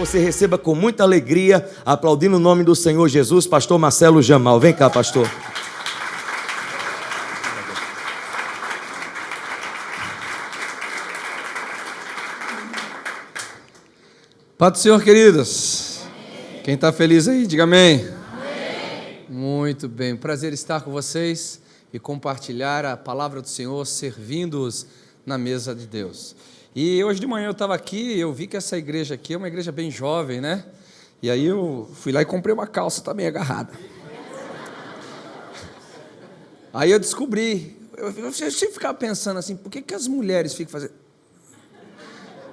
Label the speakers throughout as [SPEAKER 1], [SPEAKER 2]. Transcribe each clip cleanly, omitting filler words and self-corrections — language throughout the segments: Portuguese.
[SPEAKER 1] você receba com muita alegria, aplaudindo o nome do Senhor Jesus, pastor Marcelo Jamal. Vem cá, pastor.
[SPEAKER 2] Paz do Senhor, queridos. Amém. Quem está feliz aí, diga amém. Amém. Muito bem, prazer estar com vocês e compartilhar a palavra do Senhor, servindo-os na mesa de Deus. E hoje de manhã eu estava aqui e eu vi que essa igreja aqui é uma igreja bem jovem, né? E aí eu fui lá e comprei uma calça também agarrada. Aí eu descobri, eu sempre ficava pensando assim, por que as mulheres ficam fazendo...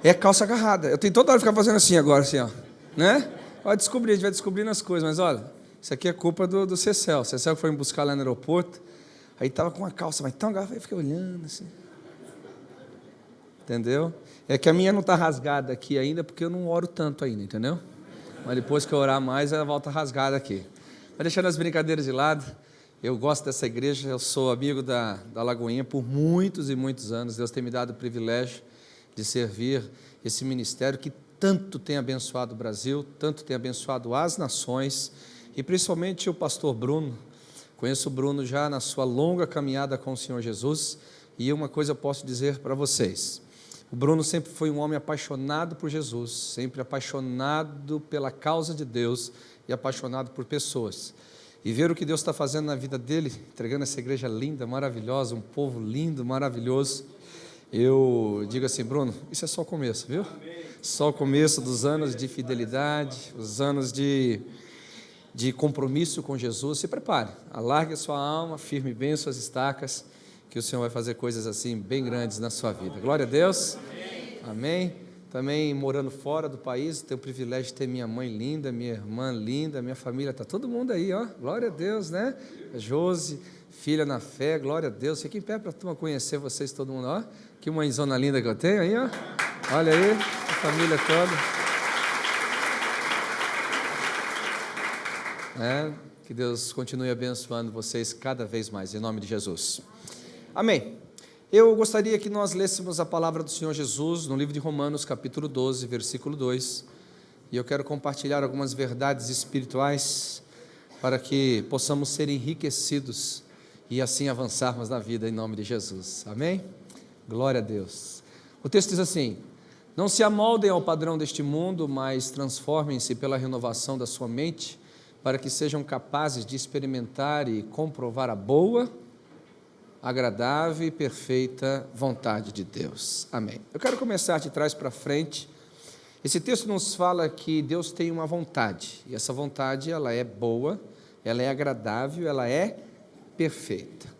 [SPEAKER 2] É calça agarrada. Eu tenho toda hora ficar fazendo assim agora, assim, ó. Né? Vai descobrir, a gente vai descobrindo as coisas. Mas olha, isso aqui é culpa do Cecel. O Cecel foi me buscar lá no aeroporto. Aí estava com uma calça, mas tão agarrada. Eu fiquei olhando assim. Entendeu? É que a minha não está rasgada aqui ainda, porque eu não oro tanto ainda, entendeu? Mas depois que eu orar mais, ela volta rasgada aqui. Mas deixando as brincadeiras de lado, eu gosto dessa igreja. Eu sou amigo da Lagoinha por muitos e muitos anos. Deus tem me dado o privilégio de servir esse ministério que tanto tem abençoado o Brasil, tanto tem abençoado as nações, e principalmente o pastor Bruno. Conheço o Bruno já na sua longa caminhada com o Senhor Jesus, e uma coisa eu posso dizer para vocês: o Bruno sempre foi um homem apaixonado por Jesus, sempre apaixonado pela causa de Deus e apaixonado por pessoas. E ver o que Deus está fazendo na vida dele, entregando essa igreja linda, maravilhosa, um povo lindo, maravilhoso. Eu digo assim, Bruno, isso é só o começo, viu? Amém. Só o começo dos anos de fidelidade, os anos de compromisso com Jesus. Se prepare, alargue a sua alma, firme bem suas estacas, que o Senhor vai fazer coisas assim bem grandes na sua vida. Glória a Deus. Amém. Amém. Também morando fora do país, tenho o privilégio de ter minha mãe linda, minha irmã linda, minha família, está todo mundo aí, ó. Glória a Deus, né? A Josi, filha na fé, glória a Deus. Fica em pé para a turma conhecer vocês, todo mundo, ó. Que mãezona linda que eu tenho aí, ó. Olha aí, a família toda. Que Deus continue abençoando vocês cada vez mais, em nome de Jesus. Amém. Eu gostaria que nós lêssemos a palavra do Senhor Jesus no livro de Romanos, capítulo 12, versículo 2. E eu quero compartilhar algumas verdades espirituais para que possamos ser enriquecidos e assim avançarmos na vida, em nome de Jesus. Amém? Glória a Deus. O texto diz assim: não se amoldem ao padrão deste mundo, mas transformem-se pela renovação da sua mente, para que sejam capazes de experimentar e comprovar a boa, agradável e perfeita vontade de Deus. Amém. Eu quero começar de trás para frente. Esse texto nos fala que Deus tem uma vontade, e essa vontade ela é boa, ela é agradável, ela é perfeita.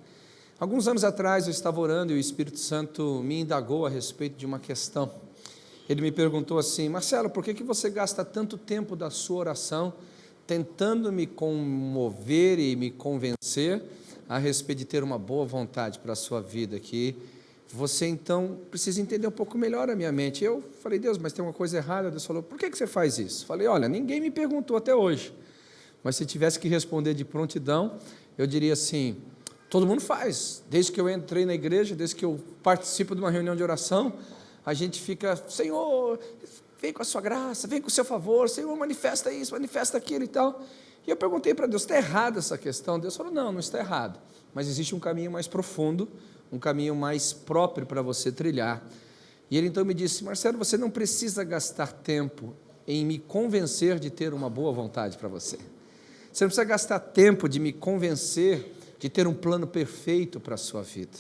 [SPEAKER 2] Alguns anos atrás eu estava orando e o Espírito Santo me indagou a respeito de uma questão. Ele me perguntou assim: Marcelo, por que você gasta tanto tempo da sua oração tentando me comover e me convencer a respeito de ter uma boa vontade para a sua vida, que você então precisa entender um pouco melhor a minha mente? Eu falei: Deus, mas tem uma coisa errada. Deus falou: por que você faz isso? Falei: olha, ninguém me perguntou até hoje, mas se tivesse que responder de prontidão, eu diria assim: todo mundo faz. Desde que eu entrei na igreja, desde que eu participo de uma reunião de oração, a gente fica: Senhor, vem com a sua graça, vem com o seu favor, Senhor, manifesta isso, manifesta aquilo e tal. E eu perguntei para Deus: está errada essa questão? Deus falou: não está errado, mas existe um caminho mais profundo, um caminho mais próprio para você trilhar. E ele então me disse: Marcelo, você não precisa gastar tempo em me convencer de ter uma boa vontade para você. Você não precisa gastar tempo de me convencer de ter um plano perfeito para a sua vida.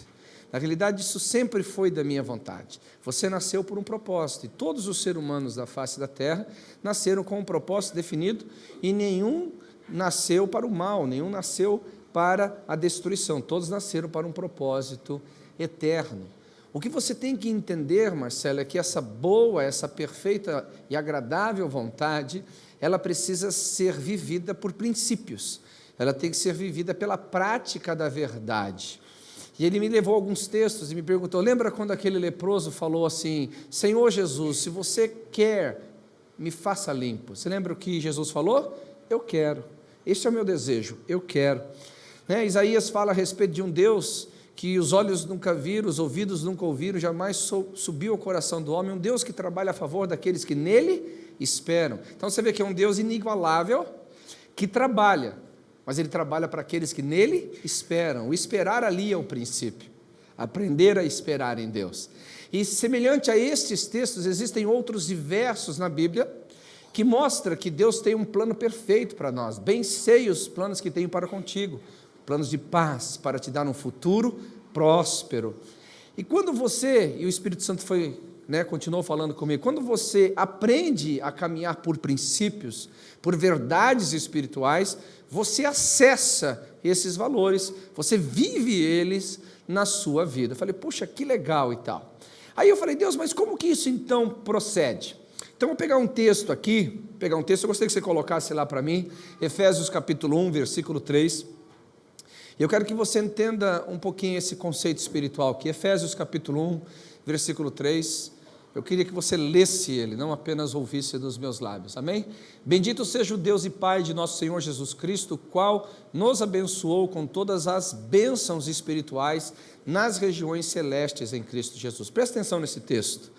[SPEAKER 2] Na realidade, isso sempre foi da minha vontade. Você nasceu por um propósito, e todos os seres humanos da face da terra nasceram com um propósito definido, e nenhum nasceu para o mal, nenhum nasceu para a destruição, todos nasceram para um propósito eterno. O que você tem que entender, Marcelo, é que essa boa, essa perfeita e agradável vontade, ela precisa ser vivida por princípios. Ela tem que ser vivida pela prática da verdade. E ele me levou a alguns textos e me perguntou: lembra quando aquele leproso falou assim: Senhor Jesus, se você quer, me faça limpo. Você lembra o que Jesus falou? Eu quero. Este é o meu desejo, eu quero. Isaías fala a respeito de um Deus que os olhos nunca viram, os ouvidos nunca ouviram, jamais subiu ao coração do homem, um Deus que trabalha a favor daqueles que nele esperam. Então você vê que é um Deus inigualável, que trabalha, mas Ele trabalha para aqueles que nele esperam. O esperar ali é o princípio, aprender a esperar em Deus. E semelhante a estes textos, existem outros diversos na Bíblia, que mostra que Deus tem um plano perfeito para nós. Bem sei os planos que tenho para contigo, planos de paz, para te dar um futuro próspero. E quando você, e o Espírito Santo continuou falando comigo, quando você aprende a caminhar por princípios, por verdades espirituais, você acessa esses valores, você vive eles na sua vida. Eu falei, puxa, que legal e tal. Aí eu falei, Deus, mas como que isso então procede? Então, eu vou pegar um texto aqui, eu gostaria que você colocasse lá para mim, Efésios capítulo 1, versículo 3. Eu quero que você entenda um pouquinho esse conceito espiritual aqui, Efésios capítulo 1, versículo 3. Eu queria que você lesse ele, não apenas ouvisse dos meus lábios, amém? Bendito seja o Deus e Pai de nosso Senhor Jesus Cristo, o qual nos abençoou com todas as bênçãos espirituais nas regiões celestes em Cristo Jesus. Presta atenção nesse texto.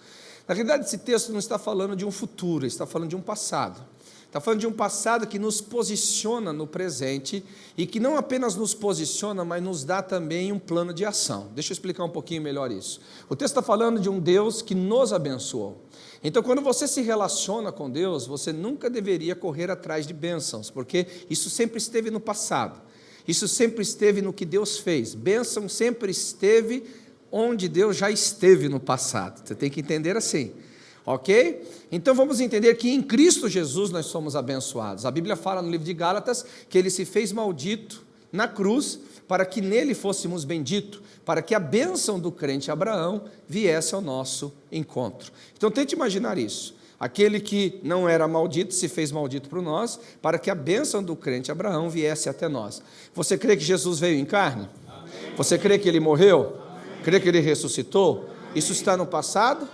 [SPEAKER 2] Na realidade, esse texto não está falando de um futuro, está falando de um passado. Está falando de um passado que nos posiciona no presente e que não apenas nos posiciona, mas nos dá também um plano de ação. Deixa eu explicar um pouquinho melhor isso. O texto está falando de um Deus que nos abençoou. Então, quando você se relaciona com Deus, você nunca deveria correr atrás de bênçãos, porque isso sempre esteve no passado. Isso sempre esteve no que Deus fez. Bênção sempre esteve onde Deus já esteve no passado. Você tem que entender assim. Ok? Então vamos entender que em Cristo Jesus nós somos abençoados. A Bíblia fala no livro de Gálatas que Ele se fez maldito na cruz para que nele fôssemos benditos, para que a bênção do crente Abraão viesse ao nosso encontro. Então tente imaginar isso. Aquele que não era maldito se fez maldito por nós, para que a bênção do crente Abraão viesse até nós. Você crê que Jesus veio em carne? Amém. Você crê que Ele morreu? Amém. Crê que Ele ressuscitou? Isso está no passado?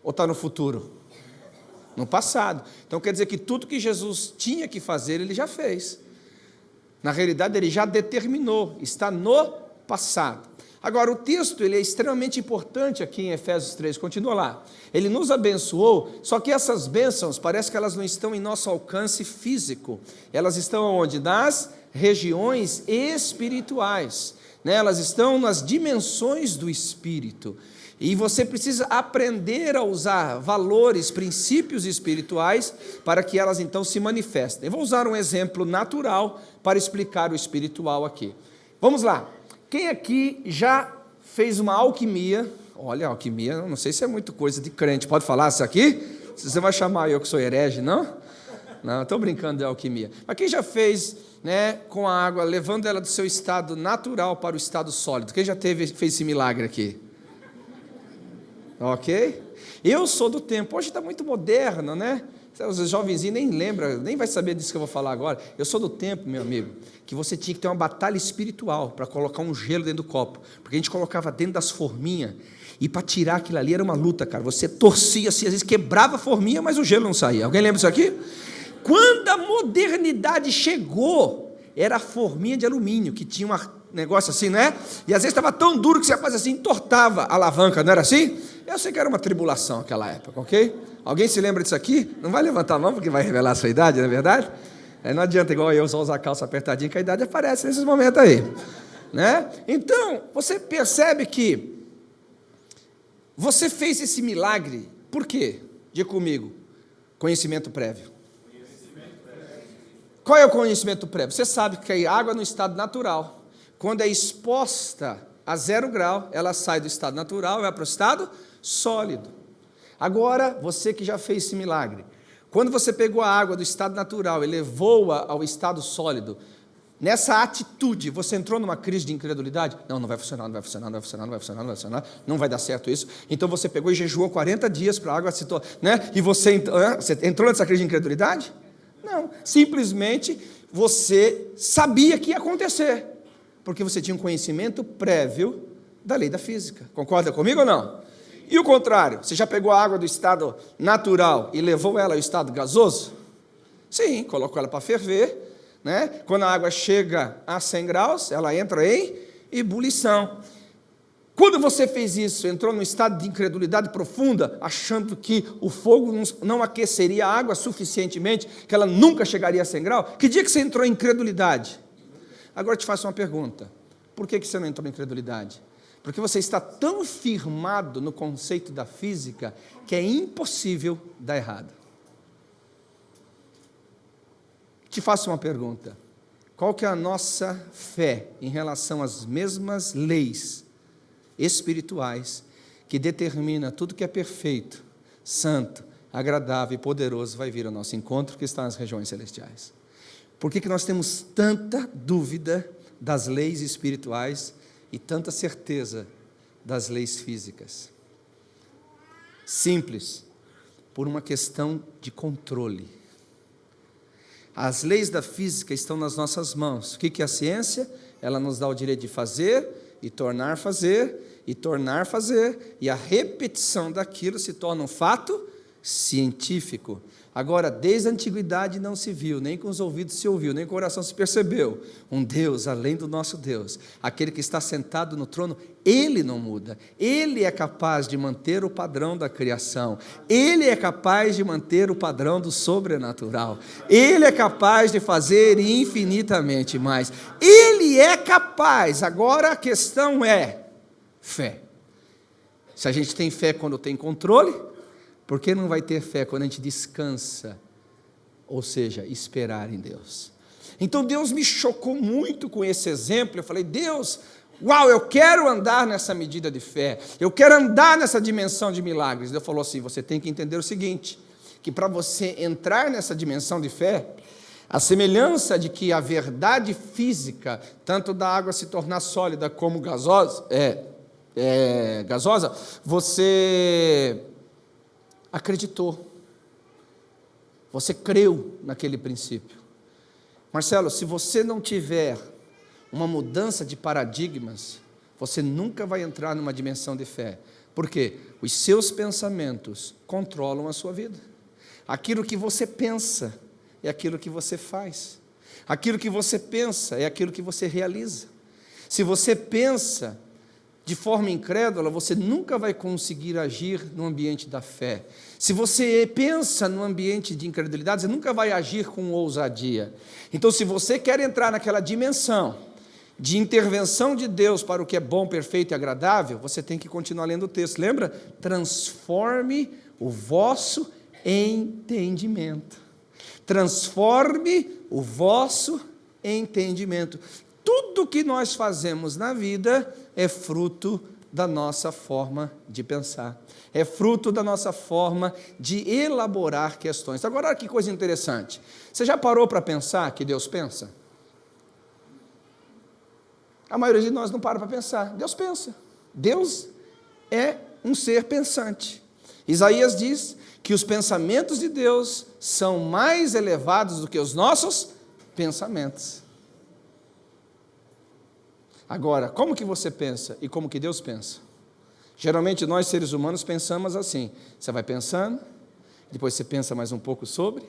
[SPEAKER 2] Ou está no futuro? No passado. Então quer dizer que tudo que Jesus tinha que fazer, Ele já fez. Na realidade, Ele já determinou, está no passado. Agora, o texto ele é extremamente importante aqui em Efésios 3, continua lá. Ele nos abençoou, só que essas bênçãos, parece que elas não estão em nosso alcance físico. Elas estão onde? Nas regiões espirituais. Elas estão nas dimensões do Espírito. E você precisa aprender a usar valores, princípios espirituais para que elas então se manifestem. Eu vou usar um exemplo natural para explicar o espiritual aqui. Vamos lá. Quem aqui já fez uma alquimia? Olha, alquimia, não sei se é muito coisa de crente. Pode falar isso aqui? Você vai chamar eu que sou herege, não? Não, estou brincando de alquimia. Mas quem já fez, com a água, levando ela do seu estado natural para o estado sólido? Quem já fez esse milagre aqui? Ok? Eu sou do tempo, hoje está muito moderno, né? Os jovenzinhos nem lembram, nem vai saber disso que eu vou falar agora. Eu sou do tempo, meu amigo, que você tinha que ter uma batalha espiritual para colocar um gelo dentro do copo, porque a gente colocava dentro das forminhas, e para tirar aquilo ali era uma luta, cara. Você torcia assim, às vezes quebrava a forminha, mas o gelo não saía. Alguém lembra disso aqui? Quando a modernidade chegou, era a forminha de alumínio, que tinha um negócio assim, né? E às vezes estava tão duro que você fazia assim, entortava a alavanca, não era assim? Eu sei que era uma tribulação naquela época, ok? Alguém se lembra disso aqui? Não vai levantar a mão, porque vai revelar a sua idade, não é verdade? Não adianta igual eu só usar a calça apertadinha, que a idade aparece nesses momentos aí, né? Então, você percebe que você fez esse milagre, por quê? Diga comigo, conhecimento prévio. Qual é o conhecimento prévio? Você sabe que a água no estado natural, quando é exposta a 0 grau, ela sai do estado natural e vai para o estado sólido. Agora, você que já fez esse milagre, quando você pegou a água do estado natural e levou-a ao estado sólido, nessa atitude, você entrou numa crise de incredulidade? Não vai funcionar, não vai funcionar, não vai funcionar, não vai funcionar, não vai funcionar, não vai dar certo isso. Então você pegou e jejuou 40 dias para a água se tornar, E você entrou nessa crise de incredulidade? Não, simplesmente você sabia que ia acontecer, porque você tinha um conhecimento prévio da lei da física. Concorda comigo ou não? E o contrário, você já pegou a água do estado natural e levou ela ao estado gasoso? Sim, colocou ela para ferver, né? Quando a água chega a 100 graus, ela entra em ebulição. Quando você fez isso, entrou num estado de incredulidade profunda, achando que o fogo não aqueceria a água suficientemente, que ela nunca chegaria a 100 graus, que dia que você entrou em incredulidade? Agora eu te faço uma pergunta, por que você não entrou em incredulidade? Porque você está tão firmado no conceito da física, que é impossível dar errado. Te faço uma pergunta, qual que é a nossa fé em relação às mesmas leis espirituais que determina tudo que é perfeito, santo, agradável e poderoso vai vir ao nosso encontro que está nas regiões celestiais? Por que nós temos tanta dúvida das leis espirituais e tanta certeza das leis físicas? Simples, por uma questão de controle. As leis da física estão nas nossas mãos. O que é a ciência? Ela nos dá o direito de fazer e tornar fazer, e a repetição daquilo se torna um fato científico. Agora, desde a antiguidade não se viu, nem com os ouvidos se ouviu, nem com o coração se percebeu, um Deus além do nosso Deus, aquele que está sentado no trono. Ele não muda, Ele é capaz de manter o padrão da criação, Ele é capaz de manter o padrão do sobrenatural, Ele é capaz de fazer infinitamente mais, Ele é capaz. Agora a questão é fé. Se a gente tem fé quando tem controle, por que não vai ter fé quando a gente descansa? Ou seja, esperar em Deus. Então Deus me chocou muito com esse exemplo. Eu falei, Deus, uau, eu quero andar nessa medida de fé, eu quero andar nessa dimensão de milagres. Deus falou assim, você tem que entender o seguinte, que para você entrar nessa dimensão de fé, a semelhança de que a verdade física, tanto da água se tornar sólida como gasosa, você acreditou, você creu naquele princípio. Marcelo, se você não tiver uma mudança de paradigmas, você nunca vai entrar numa dimensão de fé. Por quê? Os seus pensamentos controlam a sua vida. Aquilo que você pensa é aquilo que você faz. Aquilo que você pensa é aquilo que você realiza. Se você pensa de forma incrédula, você nunca vai conseguir agir no ambiente da fé. Se você pensa no ambiente de incredulidade, você nunca vai agir com ousadia. Então, se você quer entrar naquela dimensão de intervenção de Deus para o que é bom, perfeito e agradável, você tem que continuar lendo o texto. Lembra? Transforme o vosso entendimento. Transforme o vosso entendimento. Tudo que nós fazemos na vida é fruto da nossa forma de pensar, é fruto da nossa forma de elaborar questões. Agora, olha que coisa interessante. Você já parou para pensar que Deus pensa? A maioria de nós não para pensar. Deus pensa. Deus é um ser pensante. Isaías diz que os pensamentos de Deus são mais elevados do que os nossos pensamentos. Agora, como que você pensa e como que Deus pensa? Geralmente nós seres humanos pensamos assim, você vai pensando, depois você pensa mais um pouco sobre,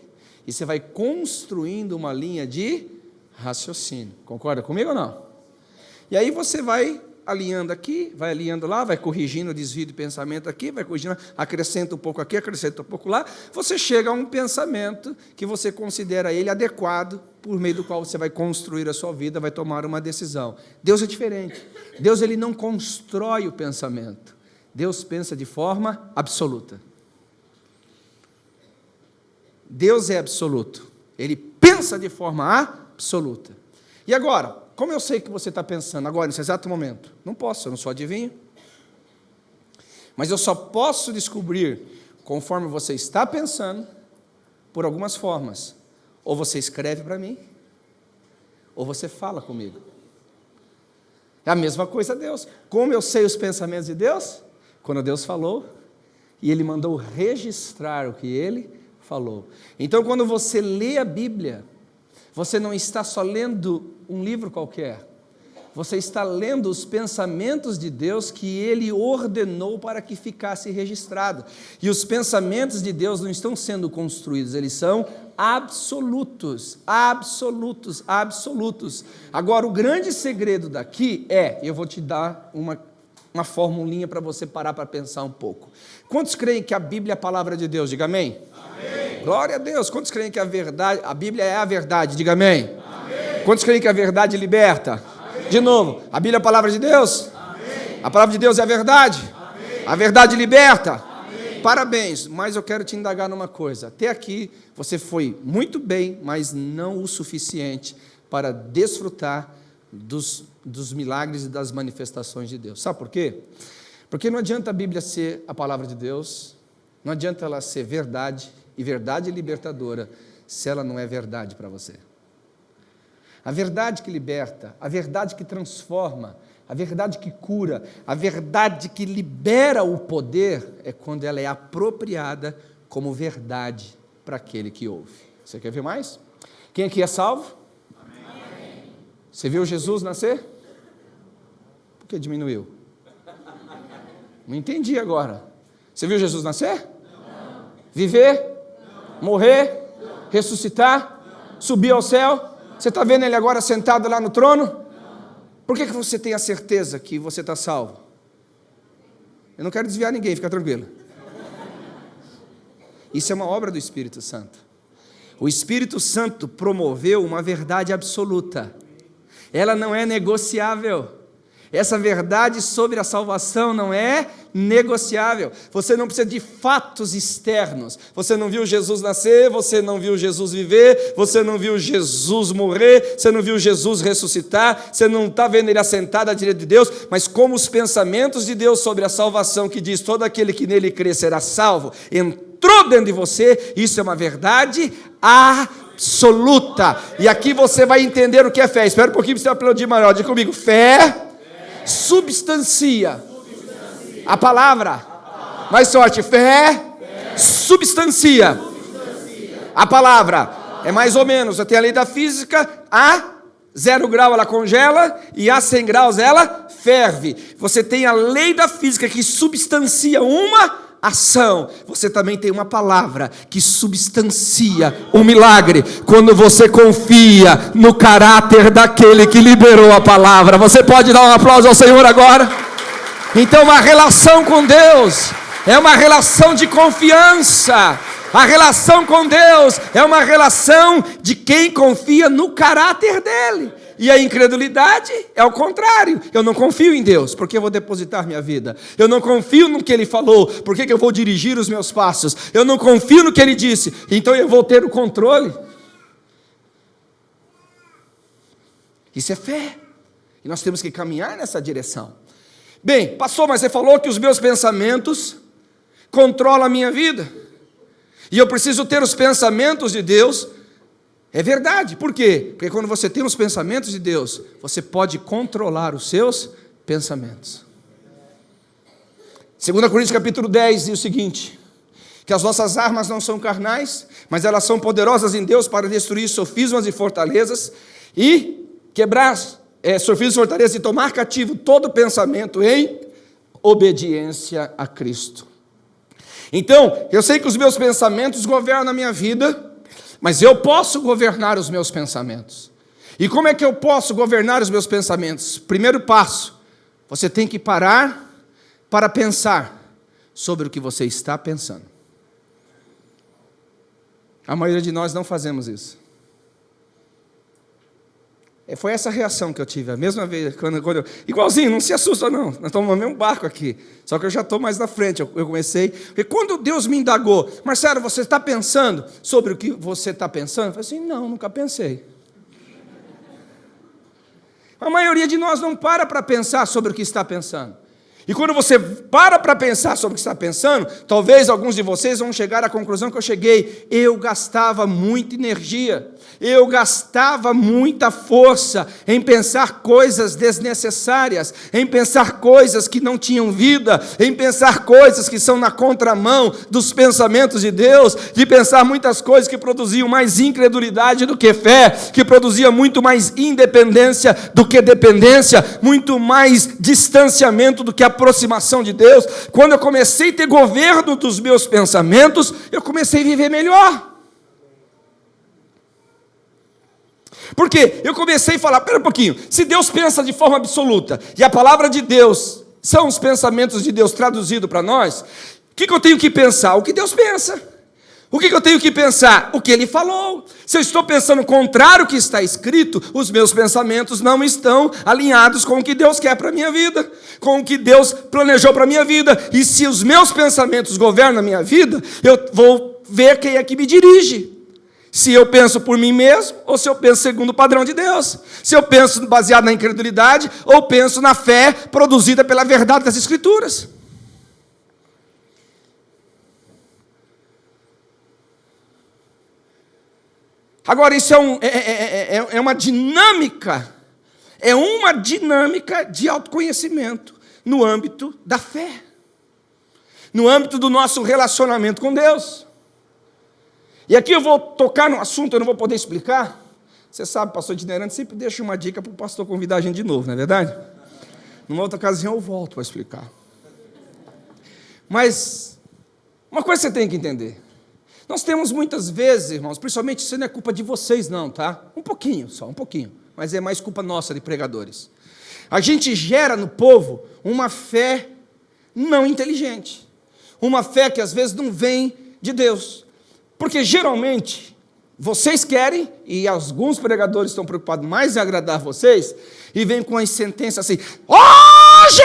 [SPEAKER 2] e você vai construindo uma linha de raciocínio. Concorda comigo ou não? E aí você vai alinhando aqui, vai alinhando lá, vai corrigindo o desvio de pensamento aqui, vai corrigindo, acrescenta um pouco aqui, acrescenta um pouco lá, você chega a um pensamento que você considera ele adequado, por meio do qual você vai construir a sua vida, vai tomar uma decisão. Deus é diferente. Deus, ele não constrói o pensamento. Deus pensa de forma absoluta. Deus é absoluto. Ele pensa de forma absoluta. E agora, como eu sei que você está pensando agora, nesse exato momento? Não posso, eu não sou adivinho. Mas eu só posso descobrir, conforme você está pensando, por algumas formas. Ou você escreve para mim, ou você fala comigo. É a mesma coisa Deus. Como eu sei os pensamentos de Deus? Quando Deus falou, e Ele mandou registrar o que Ele falou. Então, quando você lê a Bíblia, você não está só lendo um livro qualquer, você está lendo os pensamentos de Deus que Ele ordenou para que ficasse registrado. E os pensamentos de Deus não estão sendo construídos, eles são absolutos, absolutos, absolutos. Agora, o grande segredo daqui é, eu vou te dar uma formulinha para você parar para pensar um pouco. Quantos creem que a Bíblia é a palavra de Deus? Diga amém. Amém. Glória a Deus. Quantos creem que a Bíblia é a verdade? Diga amém. Amém. Quantos creem que a verdade liberta? Amém. De novo, a Bíblia é a palavra de Deus? Amém. A palavra de Deus é a verdade? Amém. A verdade liberta? Amém. Parabéns, mas eu quero te indagar numa coisa. Até aqui você foi muito bem, mas não o suficiente para desfrutar dos milagres e das manifestações de Deus. Sabe por quê? Porque não adianta a Bíblia ser a palavra de Deus, não adianta ela ser verdade, e verdade libertadora, se ela não é verdade para você. A verdade que liberta, a verdade que transforma, a verdade que cura, a verdade que libera o poder, é quando ela é apropriada como verdade para aquele que ouve. Você quer ver mais? Quem aqui é salvo? Amém. Você viu Jesus nascer? Por que diminuiu? Não entendi agora. Você viu Jesus nascer? Não. Viver? Não. Morrer? Não. Ressuscitar? Não. Subir ao céu? Você está vendo ele agora sentado lá no trono? Não. Por que você tem a certeza que você está salvo? Eu não quero desviar ninguém, fica tranquilo. Isso é uma obra do Espírito Santo. O Espírito Santo promoveu uma verdade absoluta. Ela não é negociável. Essa verdade sobre a salvação não é negociável. Você não precisa de fatos externos. Você não viu Jesus nascer, você não viu Jesus viver, você não viu Jesus morrer, você não viu Jesus ressuscitar, você não está vendo ele assentado à direita de Deus, mas como os pensamentos de Deus sobre a salvação, que diz todo aquele que nele crê será salvo, entrou dentro de você, isso é uma verdade absoluta. E aqui você vai entender o que é fé. Espera um pouquinho para você aplaudir maior. Diga comigo, fé substancia a palavra. Mais forte, fé substancia a palavra. É mais ou menos, você tem a lei da física, a 0 grau ela congela e a 100 graus ela ferve. Você tem a lei da física que substancia uma ação. Você também tem uma palavra que substancia o milagre quando você confia no caráter daquele que liberou a palavra. Você pode dar um aplauso ao Senhor agora? Então, uma relação com Deus é uma relação de confiança. A relação com Deus é uma relação de quem confia no caráter dele. E a incredulidade é o contrário. Eu não confio em Deus, porque eu vou depositar minha vida. Eu não confio no que Ele falou, porque eu vou dirigir os meus passos. Eu não confio no que Ele disse, então eu vou ter o controle. Isso é fé. E nós temos que caminhar nessa direção. Bem, pastor, mas você falou que os meus pensamentos controlam a minha vida. E eu preciso ter os pensamentos de Deus. É verdade, por quê? Porque quando você tem os pensamentos de Deus, você pode controlar os seus pensamentos. 2 Coríntios capítulo 10 diz o seguinte, que as nossas armas não são carnais, mas elas são poderosas em Deus para destruir sofismas e fortalezas, e quebrar sofismas e fortalezas, e tomar cativo todo pensamento em obediência a Cristo. Então, eu sei que os meus pensamentos governam a minha vida, mas eu posso governar os meus pensamentos. E como é que eu posso governar os meus pensamentos? Primeiro passo, você tem que parar para pensar sobre o que você está pensando. A maioria de nós não fazemos isso. Foi essa reação que eu tive, a mesma vez, quando eu... Igualzinho, não se assusta não, nós estamos no mesmo barco aqui, só que eu já estou mais na frente, eu comecei, porque quando Deus me indagou, Marcelo, você está pensando sobre o que você está pensando? Eu falei assim, não, nunca pensei. A maioria de nós não para pensar sobre o que está pensando. E quando você para pensar sobre o que está pensando, talvez alguns de vocês vão chegar à conclusão que eu cheguei. Eu gastava muita energia, eu gastava muita força em pensar coisas desnecessárias, em pensar coisas que não tinham vida, em pensar coisas que são na contramão dos pensamentos de Deus, de pensar muitas coisas que produziam mais incredulidade do que fé, que produzia muito mais independência do que dependência, muito mais distanciamento do que aproximação de Deus. Quando eu comecei a ter governo dos meus pensamentos, eu comecei a viver melhor. Porque eu comecei a falar, pera um pouquinho, se Deus pensa de forma absoluta, e a palavra de Deus são os pensamentos de Deus traduzidos para nós, o que eu tenho que pensar? O que Deus pensa. O que eu tenho que pensar? O que Ele falou. Se eu estou pensando contrário ao que está escrito, os meus pensamentos não estão alinhados com o que Deus quer para a minha vida, com o que Deus planejou para a minha vida. E se os meus pensamentos governam a minha vida, eu vou ver quem é que me dirige. Se eu penso por mim mesmo, ou se eu penso segundo o padrão de Deus. Se eu penso baseado na incredulidade, ou penso na fé produzida pela verdade das Escrituras. Agora, isso é uma dinâmica de autoconhecimento no âmbito da fé, no âmbito do nosso relacionamento com Deus. E aqui eu vou tocar num assunto, eu não vou poder explicar. Você sabe, pastor itinerante sempre deixa uma dica para o pastor convidar a gente de novo, não é verdade? Numa outra ocasião eu volto para explicar. Mas, uma coisa você tem que entender. Nós temos muitas vezes, irmãos, principalmente isso não é culpa de vocês não, tá? Um pouquinho só, um pouquinho. Mas é mais culpa nossa de pregadores. A gente gera no povo uma fé não inteligente. Uma fé que às vezes não vem de Deus. Porque geralmente, vocês querem, e alguns pregadores estão preocupados mais em agradar vocês, e vêm com as sentenças assim: hoje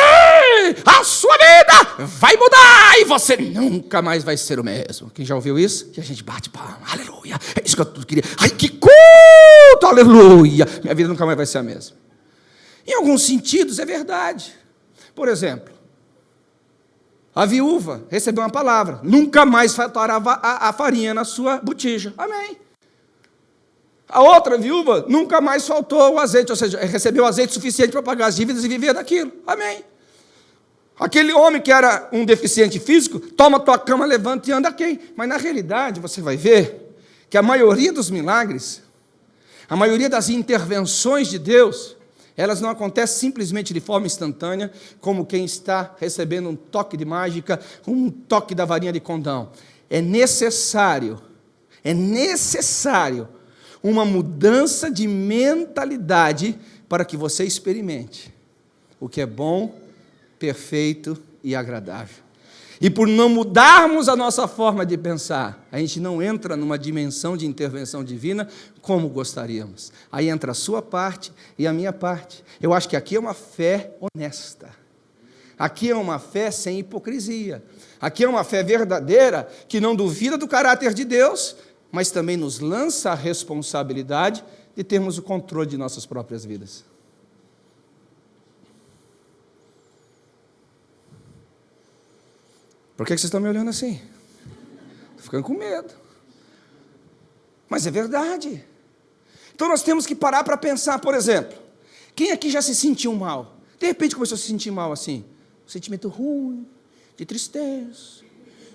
[SPEAKER 2] a sua vida vai mudar e você nunca mais vai ser o mesmo. Quem já ouviu isso? E a gente bate palma, aleluia, é isso que eu queria. Ai, que culto, aleluia, minha vida nunca mais vai ser a mesma. Em alguns sentidos é verdade. Por exemplo, a viúva recebeu uma palavra: nunca mais faltará a farinha na sua botija. Amém. A outra viúva, nunca mais faltou o azeite, ou seja, recebeu azeite suficiente para pagar as dívidas e viver daquilo. Amém. Aquele homem que era um deficiente físico, toma tua cama, levanta e anda quem? Mas na realidade você vai ver que a maioria dos milagres, a maioria das intervenções de Deus, elas não acontecem simplesmente de forma instantânea, como quem está recebendo um toque de mágica, um toque da varinha de condão. É necessário uma mudança de mentalidade para que você experimente o que é bom, perfeito e agradável. E por não mudarmos a nossa forma de pensar, a gente não entra numa dimensão de intervenção divina como gostaríamos. Aí entra a sua parte e a minha parte. Eu acho que aqui é uma fé honesta. Aqui é uma fé sem hipocrisia. Aqui é uma fé verdadeira que não duvida do caráter de Deus, mas também nos lança a responsabilidade de termos o controle de nossas próprias vidas. Por que vocês estão me olhando assim? Estou ficando com medo. Mas é verdade. Então nós temos que parar para pensar, por exemplo, quem aqui já se sentiu mal? De repente começou a se sentir mal assim, um sentimento ruim, de tristeza,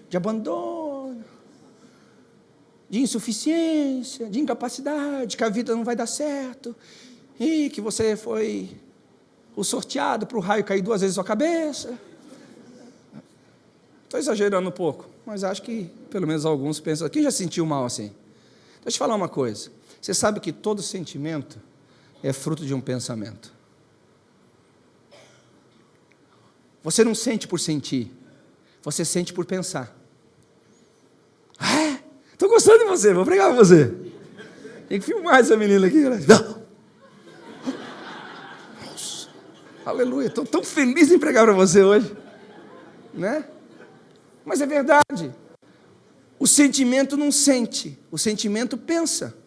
[SPEAKER 2] de abandono, de insuficiência, de incapacidade, que a vida não vai dar certo, e que você foi o sorteado para o raio cair 2 vezes na sua cabeça. Estou exagerando um pouco, mas acho que pelo menos alguns pensam. Quem já se sentiu mal assim? Deixa eu te falar uma coisa. Você sabe que todo sentimento é fruto de um pensamento. Você não sente por sentir, você sente por pensar. Estou gostando de você, vou pregar para você. Tem que filmar essa menina aqui. Não. Nossa, aleluia, estou tão feliz em pregar para você hoje. Né? Mas é verdade. O sentimento não sente, o sentimento pensa.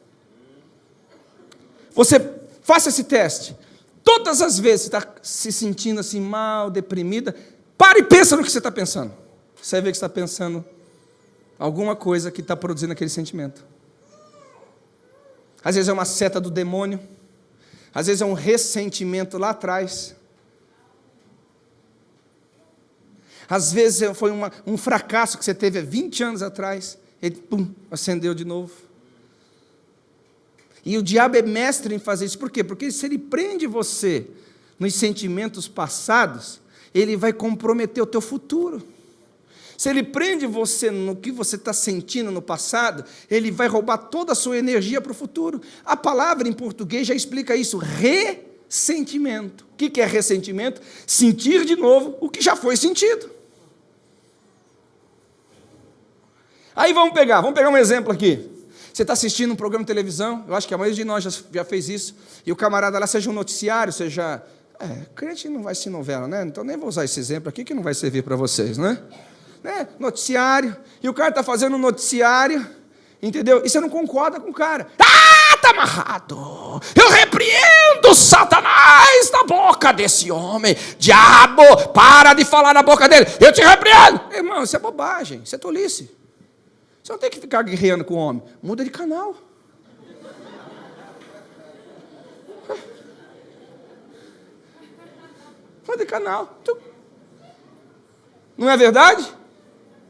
[SPEAKER 2] Você faça esse teste. Todas as vezes que você está se sentindo assim mal, deprimida, para e pensa no que você está pensando. Você vai ver que você está pensando alguma coisa que está produzindo aquele sentimento. Às vezes é uma seta do demônio, às vezes é um ressentimento lá atrás, às vezes foi um fracasso que você teve há 20 anos atrás, ele acendeu de novo. E o diabo é mestre em fazer isso. Por quê? Porque se ele prende você nos sentimentos passados, ele vai comprometer o teu futuro. Se ele prende você no que você está sentindo no passado, ele vai roubar toda a sua energia para o futuro. A palavra em português já explica isso, ressentimento. O que é ressentimento? Sentir de novo o que já foi sentido. Aí vamos pegar um exemplo aqui. Você está assistindo um programa de televisão, eu acho que a maioria de nós já fez isso, e o camarada lá, seja um noticiário, seja... crente não vai assistir novela, né? Então nem vou usar esse exemplo aqui, que não vai servir para vocês, né? Noticiário, e o cara está fazendo um noticiário, entendeu? E você não concorda com o cara. Está amarrado! Eu repreendo Satanás da boca desse homem. Diabo, para de falar na boca dele. Eu te repreendo! Irmão, isso é bobagem, isso é tolice. Você não tem que ficar guerreando com o homem. Muda de canal. Muda de canal. Não é verdade?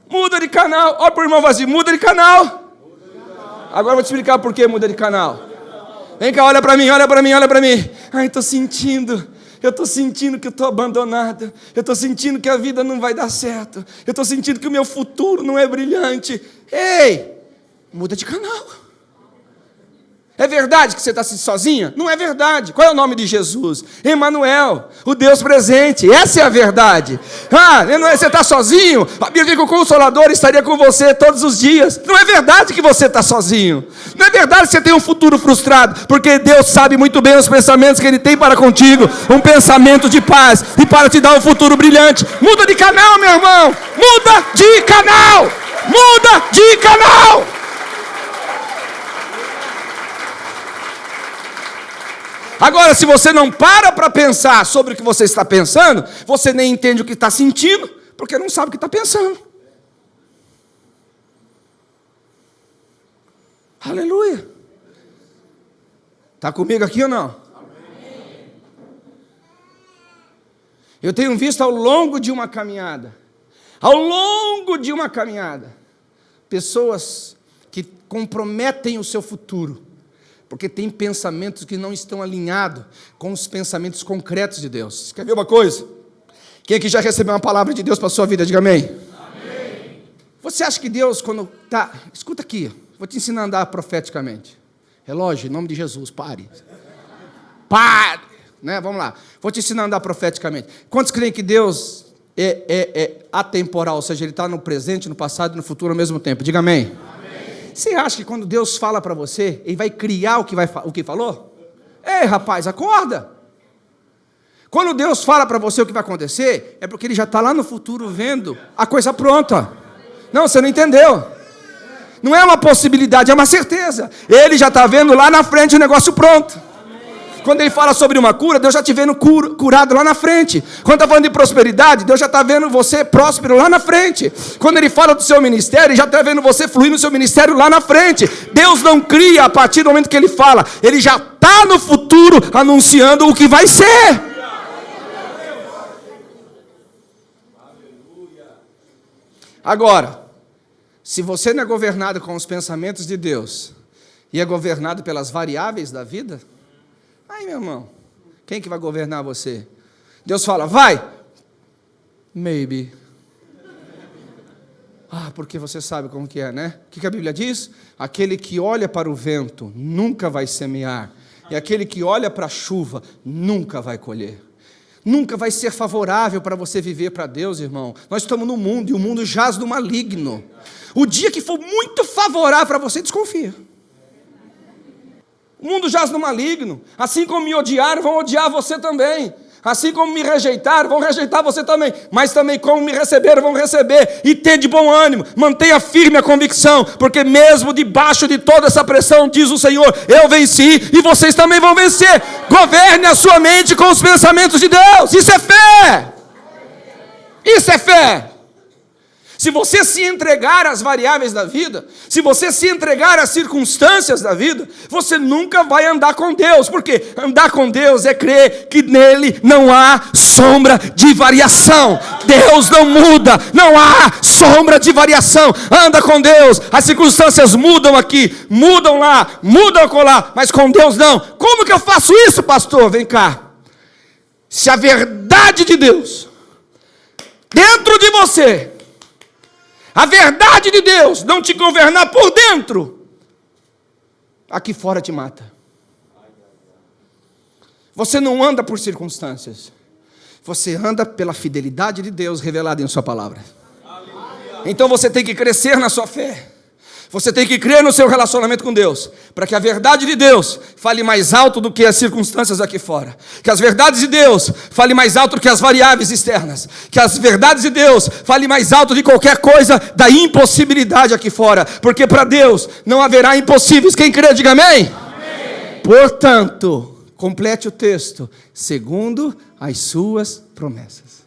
[SPEAKER 2] Muda de canal. Olha para o irmão vazio. Muda de canal. Agora eu vou te explicar por que muda de canal. Vem cá, olha para mim, olha para mim, olha para mim. Ai, estou sentindo. Eu estou sentindo que eu estou abandonado. Eu estou sentindo que a vida não vai dar certo. Eu estou sentindo que o meu futuro não é brilhante. Ei, muda de canal. É verdade que você está sozinha? Não é verdade. Qual é o nome de Jesus? Emanuel, o Deus presente. Essa é a verdade. Você está sozinho? A Bíblia diz que o Consolador estaria com você todos os dias. Não é verdade que você está sozinho. Não é verdade que você tem um futuro frustrado, porque Deus sabe muito bem os pensamentos que Ele tem para contigo. Um pensamento de paz e para te dar um futuro brilhante. Muda de canal, meu irmão. Muda de canal. Muda de canal. Agora, se você não para pensar sobre o que você está pensando, você nem entende o que está sentindo, porque não sabe o que está pensando. Aleluia. Está comigo aqui ou não? Amém. Eu tenho visto ao longo de uma caminhada, pessoas que comprometem o seu futuro, porque tem pensamentos que não estão alinhados com os pensamentos concretos de Deus. Quer ver uma coisa? Quem aqui já recebeu uma palavra de Deus para a sua vida? Diga amém. Amém. Você acha que Deus, quando está... Escuta aqui, vou te ensinar a andar profeticamente. Relógio, em nome de Jesus, pare. Pare! Vamos lá. Vou te ensinar a andar profeticamente. Quantos creem que Deus é atemporal? Ou seja, Ele está no presente, no passado e no futuro ao mesmo tempo? Diga amém. Você acha que quando Deus fala para você, Ele vai criar o que falou? Ei, rapaz, acorda! Quando Deus fala para você o que vai acontecer, é porque Ele já está lá no futuro vendo a coisa pronta. Não, você não entendeu. Não é uma possibilidade, é uma certeza. Ele já está vendo lá na frente o negócio pronto. Quando Ele fala sobre uma cura, Deus já te vendo curado lá na frente. Quando está falando de prosperidade, Deus já está vendo você próspero lá na frente. Quando Ele fala do seu ministério, Ele já está vendo você fluir no seu ministério lá na frente. Deus não cria a partir do momento que Ele fala. Ele já está no futuro anunciando o que vai ser. Agora, se você não é governado com os pensamentos de Deus e é governado pelas variáveis da vida... Aí, meu irmão, quem que vai governar você? Deus fala, vai. Maybe. Porque você sabe como que é, né? O que a Bíblia diz? Aquele que olha para o vento nunca vai semear. E aquele que olha para a chuva nunca vai colher. Nunca vai ser favorável para você viver para Deus, irmão. Nós estamos no mundo e o mundo jaz do maligno. O dia que for muito favorável para você, desconfia. O mundo jaz no maligno. Assim como me odiaram, vão odiar você também. Assim como me rejeitaram, vão rejeitar você também. Mas também como me receberam, vão receber. E ter de bom ânimo. Mantenha firme a convicção. Porque mesmo debaixo de toda essa pressão, diz o Senhor, eu venci e vocês também vão vencer. Governe a sua mente com os pensamentos de Deus. Isso é fé. Isso é fé. Se você se entregar às variáveis da vida, se você se entregar às circunstâncias da vida, você nunca vai andar com Deus, porque andar com Deus é crer que nele não há sombra de variação. Deus não muda, não há sombra de variação. Anda com Deus, as circunstâncias mudam aqui, mudam lá, mudam acolá, mas com Deus não. Como que eu faço isso, pastor? Vem cá. Se a verdade de Deus dentro de você, a verdade de Deus não te governar por dentro, aqui fora te mata. Você não anda por circunstâncias. Você anda pela fidelidade de Deus revelada em sua palavra. Então você tem que crescer na sua fé. Você tem que crer no seu relacionamento com Deus, para que a verdade de Deus fale mais alto do que as circunstâncias aqui fora. Que as verdades de Deus fale mais alto do que as variáveis externas. Que as verdades de Deus fale mais alto de qualquer coisa da impossibilidade aqui fora. Porque para Deus não haverá impossíveis. Quem crê, diga amém. Amém. Portanto, complete o texto, segundo as suas promessas.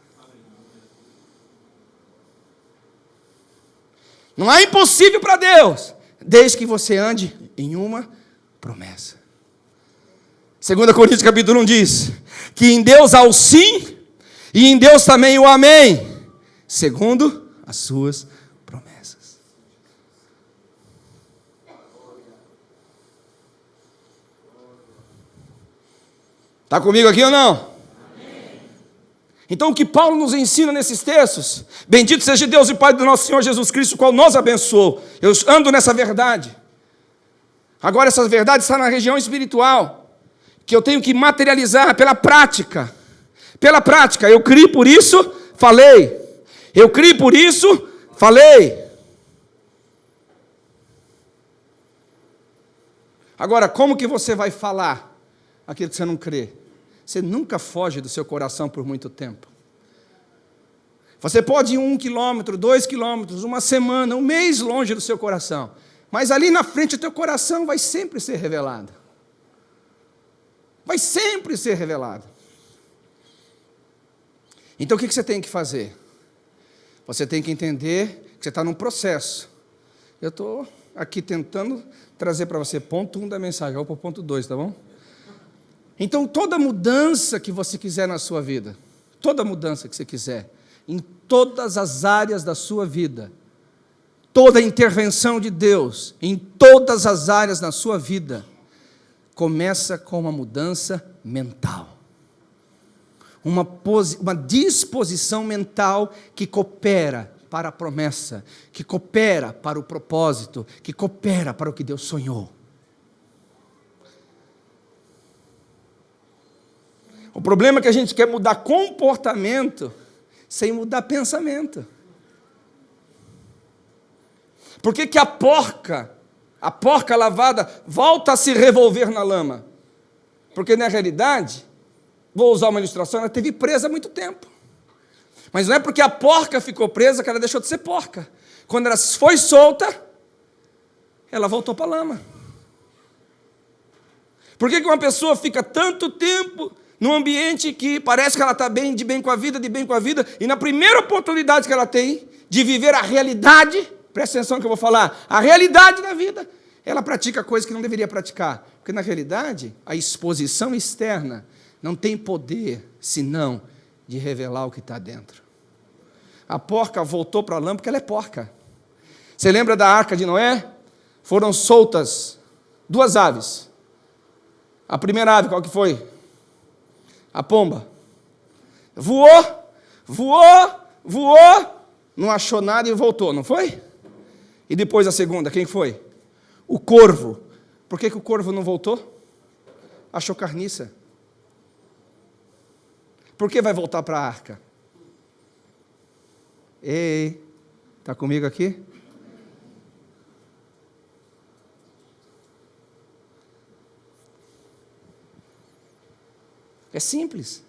[SPEAKER 2] Não há impossível para Deus, desde que você ande em uma promessa. 2 Coríntios capítulo 1 diz, que em Deus há o sim, e em Deus também o amém, segundo as suas promessas. Está comigo aqui ou não? Então o que Paulo nos ensina nesses textos, bendito seja Deus e Pai do nosso Senhor Jesus Cristo, o qual nos abençoou. Eu ando nessa verdade. Agora essa verdade está na região espiritual, que eu tenho que materializar pela prática. Pela prática, eu criei por isso, falei. Eu criei por isso, falei. Agora, como que você vai falar aquilo que você não crê? Você nunca foge do seu coração por muito tempo. Você pode ir 1 quilômetro, 2 quilômetros, uma semana, um mês longe do seu coração. Mas ali na frente o teu coração vai sempre ser revelado. Vai sempre ser revelado. Então o que você tem que fazer? Você tem que entender que você está num processo. Eu estou aqui tentando trazer para você ponto 1 da mensagem. Vou para o ponto 2, tá bom? Então, toda mudança que você quiser na sua vida, toda mudança que você quiser, em todas as áreas da sua vida, toda intervenção de Deus, em todas as áreas da sua vida, começa com uma mudança mental. Uma disposição mental que coopera para a promessa, que coopera para o propósito, que coopera para o que Deus sonhou. O problema é que a gente quer mudar comportamento sem mudar pensamento. Por que que a porca lavada, volta a se revolver na lama? Porque, na realidade, vou usar uma ilustração, ela esteve presa há muito tempo. Mas não é porque a porca ficou presa que ela deixou de ser porca. Quando ela foi solta, ela voltou para a lama. Por que que uma pessoa fica tanto tempo num ambiente que parece que ela está bem, de bem com a vida, e na primeira oportunidade que ela tem de viver a realidade, presta atenção que eu vou falar, a realidade da vida, ela pratica coisas que não deveria praticar. Porque, na realidade, a exposição externa não tem poder, senão de revelar o que está dentro. A porca voltou para a lama porque ela é porca. Você lembra da arca de Noé? Foram soltas 2 aves. A primeira ave, qual que foi? A pomba. Voou, não achou nada e voltou, não foi? E depois a segunda, quem foi? O corvo. Por que que o corvo não voltou? Achou carniça. Por que vai voltar para a arca? Ei, está comigo aqui? É simples.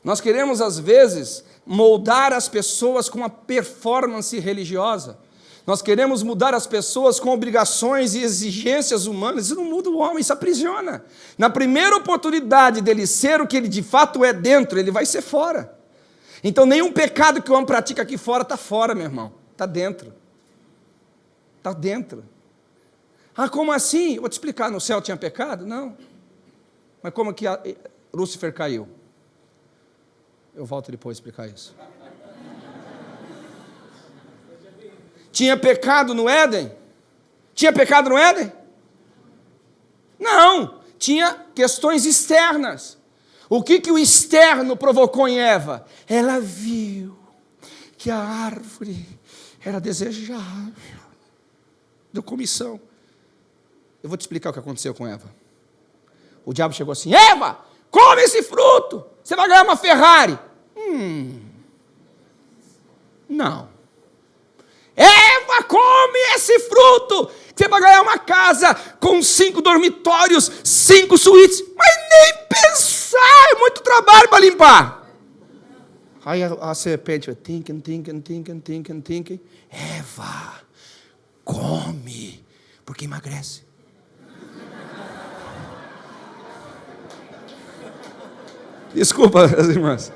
[SPEAKER 2] Nós queremos, às vezes, moldar as pessoas com uma performance religiosa. Nós queremos mudar as pessoas com obrigações e exigências humanas. Isso não muda o homem, isso aprisiona. Na primeira oportunidade dele ser o que ele de fato é dentro, ele vai ser fora. Então, nenhum pecado que o homem pratica aqui fora está fora, meu irmão. Está dentro. Está dentro. Ah, como assim? Eu vou te explicar. No céu tinha pecado? Não. Mas como que Lúcifer caiu? Eu volto depois a explicar isso. Tinha pecado no Éden? Tinha pecado no Éden? Não. Tinha questões externas. O que o externo provocou em Eva? Ela viu que a árvore era desejável. Deu comissão. Eu vou te explicar o que aconteceu com Eva. O diabo chegou assim: Eva, come esse fruto, você vai ganhar uma Ferrari. Não. Eva, come esse fruto, você vai ganhar uma casa com 5 dormitórios, 5 suítes. Mas nem pensar, é muito trabalho para limpar. Aí a serpente vai thinking. Eva, come, porque emagrece. Desculpa, as irmãs.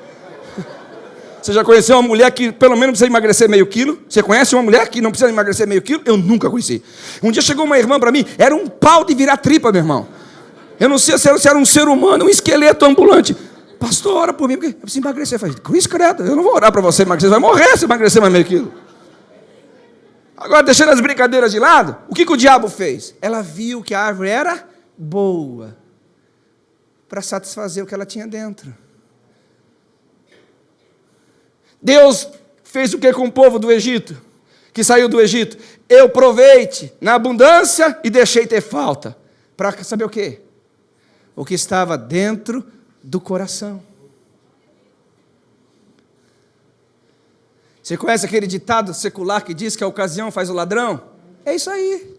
[SPEAKER 2] Você já conheceu uma mulher que pelo menos precisa emagrecer meio quilo? Você conhece uma mulher que não precisa emagrecer meio quilo? Eu nunca conheci. Um dia chegou uma irmã para mim, era um pau de virar tripa, meu irmão. Eu não sei se era um ser humano, um esqueleto ambulante. Pastor, ora por mim, porque eu preciso emagrecer. Eu falei, Cruz credo, eu não vou orar para você emagrecer, você vai morrer se emagrecer mais meio quilo. Agora, deixando as brincadeiras de lado, o que o diabo fez? Ela viu que a árvore era boa para satisfazer o que ela tinha dentro. Deus fez o que com o povo do Egito, que saiu do Egito? Eu provei-te na abundância e deixei ter falta. Para saber o quê? O que estava dentro do coração. Você conhece aquele ditado secular que diz que a ocasião faz o ladrão? É isso aí.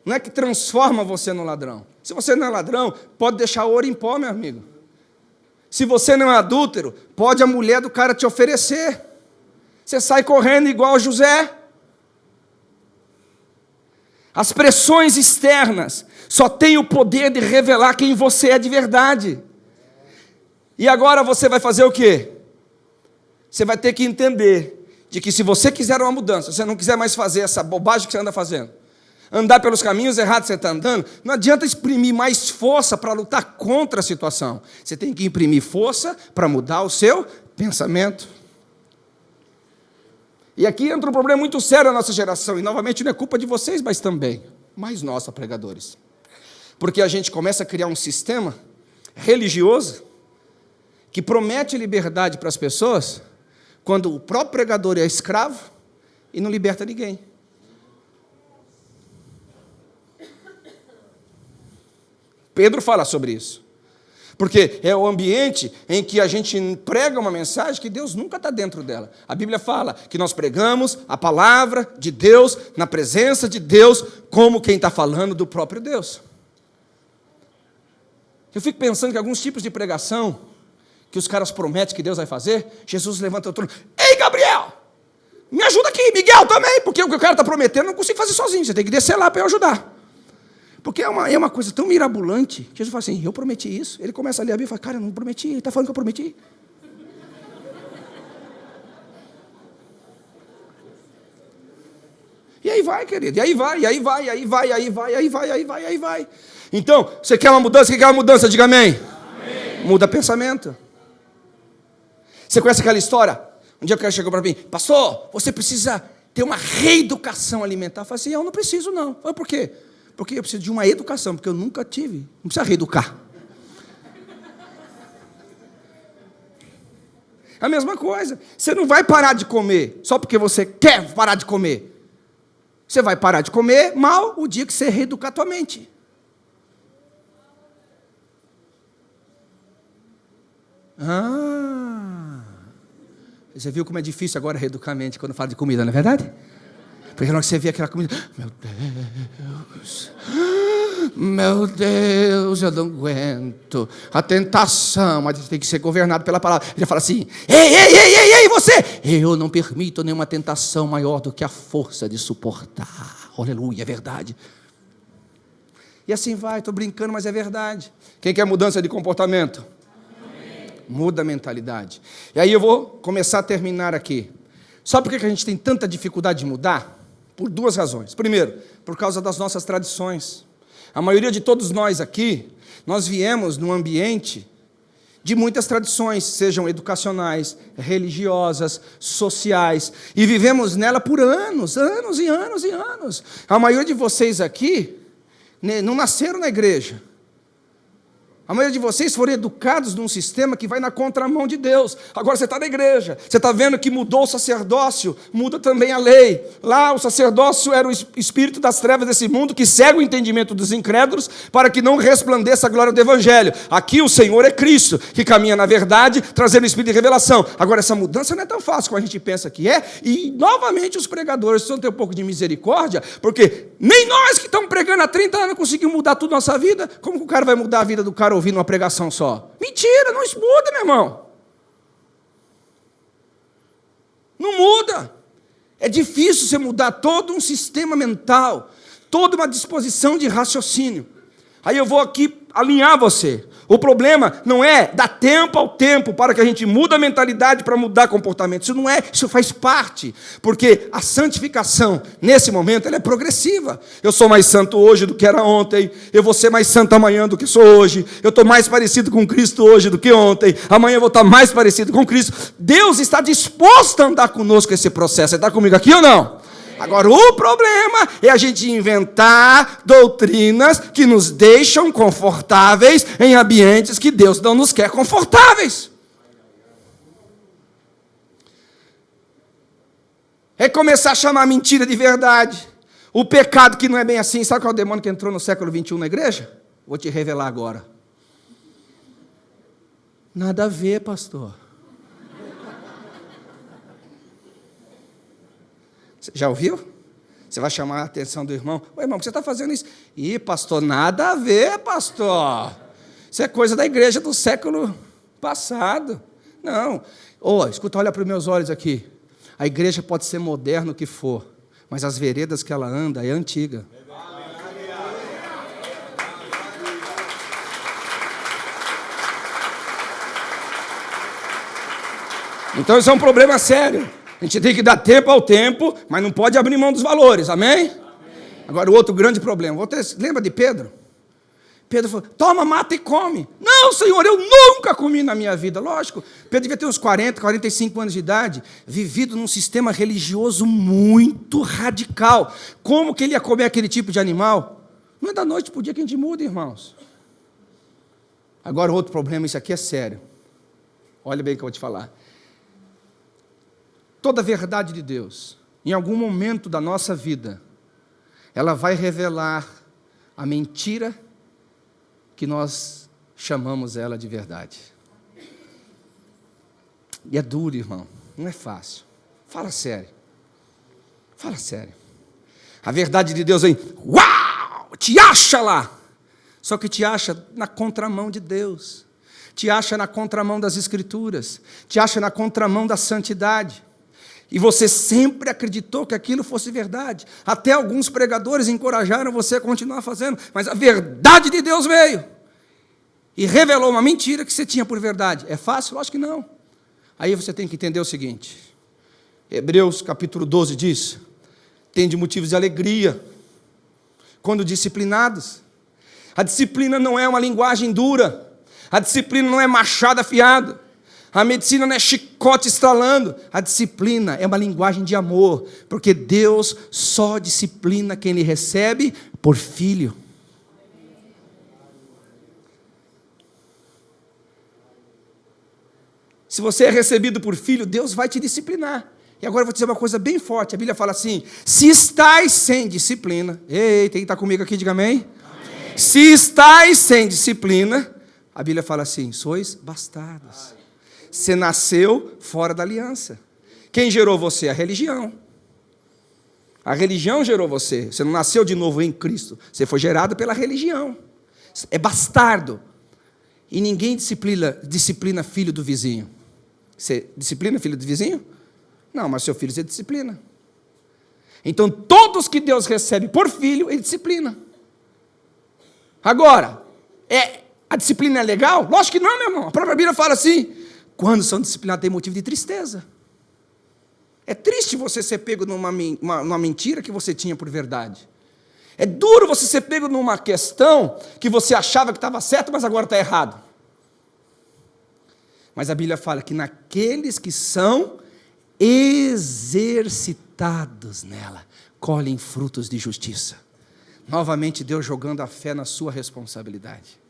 [SPEAKER 2] Não é que transforma você no ladrão. Se você não é ladrão, pode deixar ouro em pó, meu amigo. Se você não é adúltero, pode a mulher do cara te oferecer. Você sai correndo igual José. As pressões externas só têm o poder de revelar quem você é de verdade. E agora você vai fazer o quê? Você vai ter que entender de que se você quiser uma mudança, se você não quiser mais fazer essa bobagem que você anda fazendo, andar pelos caminhos errados que você está andando, não adianta exprimir mais força para lutar contra a situação. Você tem que imprimir força para mudar o seu pensamento. E aqui entra um problema muito sério na nossa geração, e novamente não é culpa de vocês, mas também, mais nossa, pregadores. Porque a gente começa a criar um sistema religioso que promete liberdade para as pessoas, quando o próprio pregador é escravo e não liberta ninguém. Pedro fala sobre isso. Porque é o ambiente em que a gente prega uma mensagem que Deus nunca está dentro dela. A Bíblia fala que nós pregamos a palavra de Deus na presença de Deus, como quem está falando do próprio Deus. Eu fico pensando que alguns tipos de pregação que os caras prometem que Deus vai fazer, Jesus levanta o trono. Ei, Gabriel, me ajuda aqui, Miguel também, porque o que o cara está prometendo eu não consigo fazer sozinho, você tem que descer lá para eu ajudar. Porque é uma coisa tão mirabolante, que Jesus fala assim, eu prometi isso. Ele começa a ler a Bíblia e fala, cara, eu não prometi, ele está falando que eu prometi. E aí vai, querido, e aí vai. Então, você quer uma mudança? Quem quer uma mudança? Diga amém. Amém. Muda pensamento. Você conhece aquela história? Um dia o cara chegou para mim, pastor, você precisa ter uma reeducação alimentar. Eu falei assim, eu não preciso não. Eu falei, por quê? Porque eu preciso de uma educação, porque eu nunca tive. Não precisa reeducar. A mesma coisa. Você não vai parar de comer só porque você quer parar de comer. Você vai parar de comer mal o dia que você reeducar a tua mente. Você viu como é difícil agora reeducar a mente quando fala de comida, não é verdade? Porque na hora que você vê aquela comida, meu Deus, eu não aguento. A tentação, mas tem que ser governado pela palavra. Ele fala assim, ei, você! Eu não permito nenhuma tentação maior do que a força de suportar. Aleluia, é verdade. E assim vai, estou brincando, mas é verdade. Quem quer mudança de comportamento? Amém. Muda a mentalidade. E aí eu vou começar a terminar aqui. Sabe por que a gente tem tanta dificuldade de mudar? Por duas razões. Primeiro, por causa das nossas tradições. A maioria de todos nós aqui, nós viemos num ambiente de muitas tradições, sejam educacionais, religiosas, sociais, e vivemos nela por anos. A maioria de vocês aqui não nasceram na igreja. A maioria de vocês foram educados num sistema que vai na contramão de Deus. Agora você está na igreja, você está vendo que mudou o sacerdócio, muda também a lei. Lá o sacerdócio era o espírito das trevas desse mundo que cega o entendimento dos incrédulos para que não resplandeça a glória do evangelho. Aqui o Senhor é Cristo, que caminha na verdade, trazendo o espírito de revelação. Agora essa mudança não é tão fácil como a gente pensa que é, e novamente os pregadores precisam ter um pouco de misericórdia, porque nem nós que estamos pregando há 30 anos conseguimos mudar tudo na nossa vida. Como que o cara vai mudar a vida do cara ouvindo uma pregação só? Mentira, não muda, meu irmão. Não muda. É difícil você mudar todo um sistema mental, toda uma disposição de raciocínio. Aí eu vou aqui alinhar você. O problema não é dar tempo ao tempo para que a gente mude a mentalidade para mudar comportamento. Isso não é, isso faz parte. Porque a santificação, nesse momento, ela é progressiva. Eu sou mais santo hoje do que era ontem. Eu vou ser mais santo amanhã do que sou hoje. Eu estou mais parecido com Cristo hoje do que ontem. Amanhã eu vou estar mais parecido com Cristo. Deus está disposto a andar conosco nesse processo. Você está comigo aqui ou não? Agora, o problema é a gente inventar doutrinas que nos deixam confortáveis em ambientes que Deus não nos quer confortáveis. É começar a chamar mentira de verdade. O pecado que não é bem assim. Sabe qual é o demônio que entrou no século XXI na igreja? Vou te revelar agora. Nada a ver, pastor. Você já ouviu? Você vai chamar a atenção do irmão. Ô, irmão, por que você está fazendo isso? Ih, pastor, nada a ver, pastor. Isso é coisa da igreja do século passado. Não. Escuta, olha para os meus olhos aqui. A igreja pode ser moderna o que for, mas as veredas que ela anda é antiga. Então isso é um problema sério. A gente tem que dar tempo ao tempo, mas não pode abrir mão dos valores, amém? Agora, o outro grande problema. Lembra de Pedro? Pedro falou, toma, mata e come. Não, Senhor, eu nunca comi na minha vida. Lógico, Pedro devia ter uns 40, 45 anos de idade, vivido num sistema religioso muito radical. Como que ele ia comer aquele tipo de animal? Não é da noite para o dia que a gente muda, irmãos. Agora, outro problema, isso aqui é sério. Olha bem o que eu vou te falar. Toda a verdade de Deus, em algum momento da nossa vida, ela vai revelar a mentira que nós chamamos ela de verdade. E é duro, irmão, não é fácil. Fala sério. Fala sério. A verdade de Deus vem, uau, te acha lá. Só que te acha na contramão de Deus. Te acha na contramão das Escrituras. Te acha na contramão da santidade. E você sempre acreditou que aquilo fosse verdade. Até alguns pregadores encorajaram você a continuar fazendo. Mas a verdade de Deus veio. E revelou uma mentira que você tinha por verdade. É fácil? Lógico que não. Aí você tem que entender o seguinte. Hebreus capítulo 12 diz. Tende motivos de alegria. Quando disciplinados. A disciplina não é uma linguagem dura. A disciplina não é machado afiado. A medicina não é chicote estralando. A disciplina é uma linguagem de amor, porque Deus só disciplina quem Ele recebe por filho. Se você é recebido por filho, Deus vai te disciplinar. E agora eu vou te dizer uma coisa bem forte. A Bíblia fala assim, se estáis sem disciplina... Ei, tem que estar comigo aqui, diga amém. Amém. Se estáis sem disciplina, a Bíblia fala assim, sois bastardos. Você nasceu fora da aliança. Quem gerou você? A religião. A religião gerou você. Você não nasceu de novo em Cristo. Você foi gerado pela religião. É bastardo. E ninguém disciplina filho do vizinho. Você disciplina filho do vizinho? Não, mas seu filho você disciplina. Então, todos que Deus recebe por filho, Ele disciplina. Agora, a disciplina é legal? Lógico que não, meu irmão. A própria Bíblia fala assim, quando são disciplinados tem motivo de tristeza. É triste você ser pego numa mentira que você tinha por verdade. É duro você ser pego numa questão que você achava que estava certo, mas agora está errado. Mas a Bíblia fala que naqueles que são exercitados nela, colhem frutos de justiça. Novamente Deus jogando a fé na sua responsabilidade.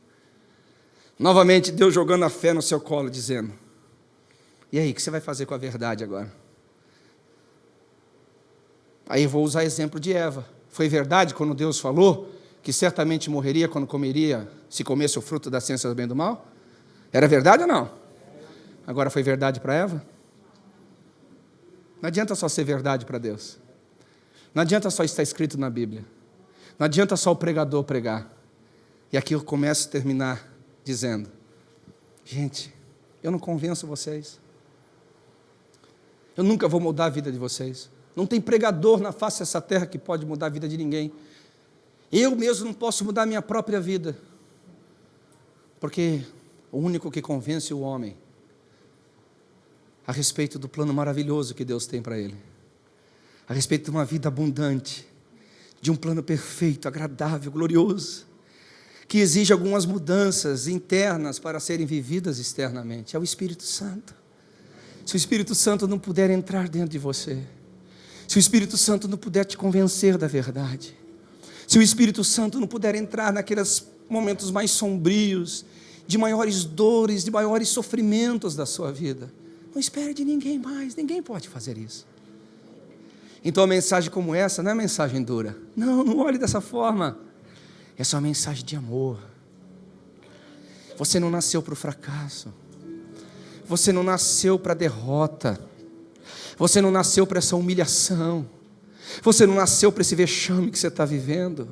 [SPEAKER 2] Novamente, Deus jogando a fé no seu colo, dizendo: e aí, o que você vai fazer com a verdade agora? Aí eu vou usar o exemplo de Eva. Foi verdade quando Deus falou que certamente morreria quando comeria, se comesse o fruto da ciência do bem e do mal? Era verdade ou não? Agora foi verdade para Eva? Não adianta só ser verdade para Deus. Não adianta só estar escrito na Bíblia. Não adianta só o pregador pregar. E aqui eu começo a terminar dizendo: gente, eu não convenço vocês. Eu nunca vou mudar a vida de vocês. Não tem pregador na face dessa terra que pode mudar a vida de ninguém. Eu mesmo não posso mudar a minha própria vida. Porque o único que convence o homem a respeito do plano maravilhoso que Deus tem para ele, a respeito de uma vida abundante, de um plano perfeito, agradável, glorioso, que exige algumas mudanças internas para serem vividas externamente, é o Espírito Santo. Se o Espírito Santo não puder entrar dentro de você, se o Espírito Santo não puder te convencer da verdade, se o Espírito Santo não puder entrar naqueles momentos mais sombrios, de maiores dores, de maiores sofrimentos da sua vida, não espere de ninguém mais, ninguém pode fazer isso. Então a mensagem como essa não é mensagem dura. Não olhe dessa forma. Essa é uma mensagem de amor. Você não nasceu para o fracasso. Você não nasceu para a derrota. Você não nasceu para essa humilhação. Você não nasceu para esse vexame que você está vivendo.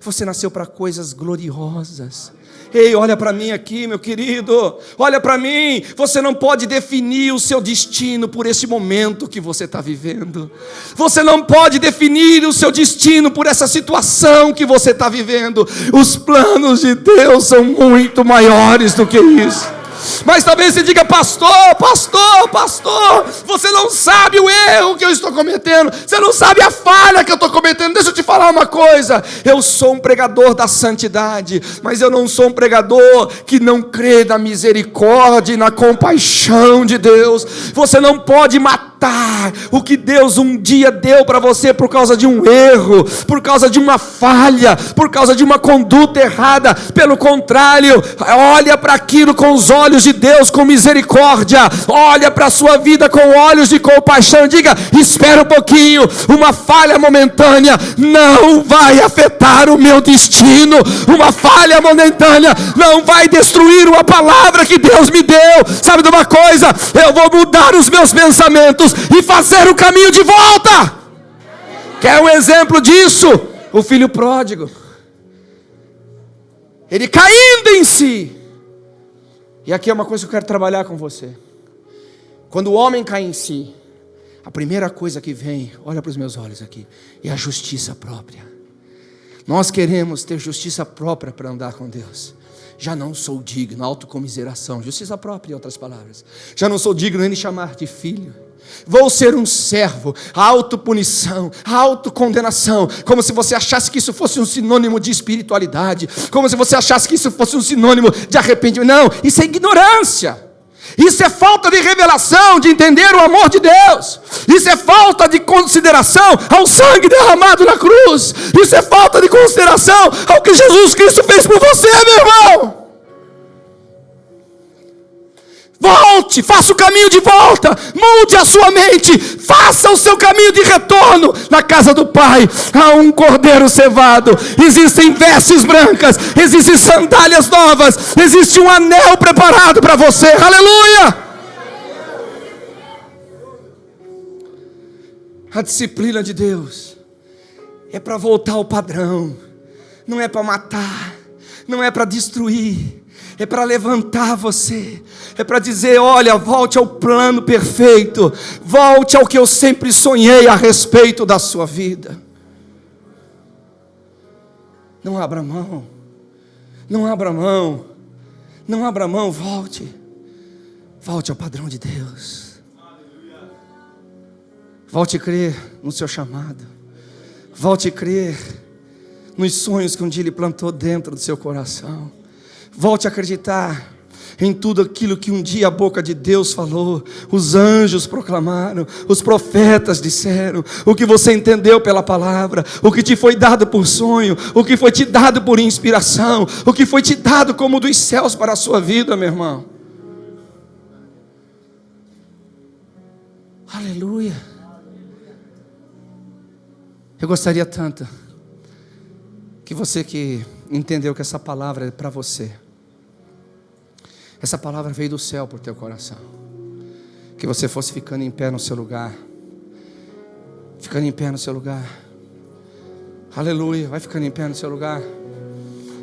[SPEAKER 2] Você nasceu para coisas gloriosas. Ei, olha para mim aqui, meu querido. Olha para mim. Você não pode definir o seu destino por esse momento que você está vivendo. Você não pode definir o seu destino por essa situação que você está vivendo. Os planos de Deus são muito maiores do que isso. Mas talvez você diga: pastor, você não sabe o erro que eu estou cometendo, você não sabe a falha que eu estou cometendo. Deixa eu te falar uma coisa: eu sou um pregador da santidade, mas eu não sou um pregador que não crê na misericórdia e na compaixão de Deus. Você não pode matar o que Deus um dia deu para você por causa de um erro, por causa de uma falha, por causa de uma conduta errada. Pelo contrário, olha para aquilo com os olhos de Deus, com misericórdia. Olha para a sua vida com olhos de compaixão. Diga: espera um pouquinho, uma falha momentânea não vai afetar o meu destino. Uma falha momentânea não vai destruir uma palavra que Deus me deu. Sabe de uma coisa? Eu vou mudar os meus pensamentos e fazer o caminho de volta. Quer um exemplo disso? O filho pródigo, ele caindo em si. E aqui é uma coisa que eu quero trabalhar com você. Quando o homem cai em si, a primeira coisa que vem, olha para os meus olhos aqui, é a justiça própria. Nós queremos ter justiça própria para andar com Deus. Já não sou digno, autocomiseração, justiça própria, em outras palavras. Já não sou digno nem de chamar de filho. Vou ser um servo, autopunição, autocondenação, como se você achasse que isso fosse um sinônimo de espiritualidade, como se você achasse que isso fosse um sinônimo de arrependimento. Não, isso é ignorância. Isso é falta de revelação, de entender o amor de Deus. Isso é falta de consideração ao sangue derramado na cruz. Isso é falta de consideração ao que Jesus Cristo fez por você, meu irmão. Volte, faça o caminho de volta, mude a sua mente, faça o seu caminho de retorno. Na casa do Pai há um cordeiro cevado, existem vestes brancas, existem sandálias novas, existe um anel preparado para você. Aleluia! A disciplina de Deus é para voltar ao padrão, não é para matar, não é para destruir, é para levantar você, é para dizer: olha, volte ao plano perfeito, volte ao que eu sempre sonhei a respeito da sua vida. Não abra mão, não abra mão, não abra mão, volte ao padrão de Deus. Volte a crer no seu chamado, volte a crer nos sonhos que um dia Ele plantou dentro do seu coração. Volte a acreditar em tudo aquilo que um dia a boca de Deus falou, os anjos proclamaram, os profetas disseram, o que você entendeu pela palavra, o que te foi dado por sonho, o que foi te dado por inspiração, o que foi te dado como dos céus para a sua vida, meu irmão. Aleluia. Eu gostaria tanto que você que entendeu que essa palavra é para você, essa palavra veio do céu por teu coração, que você fosse ficando em pé no seu lugar, ficando em pé no seu lugar. Aleluia, vai ficando em pé no seu lugar.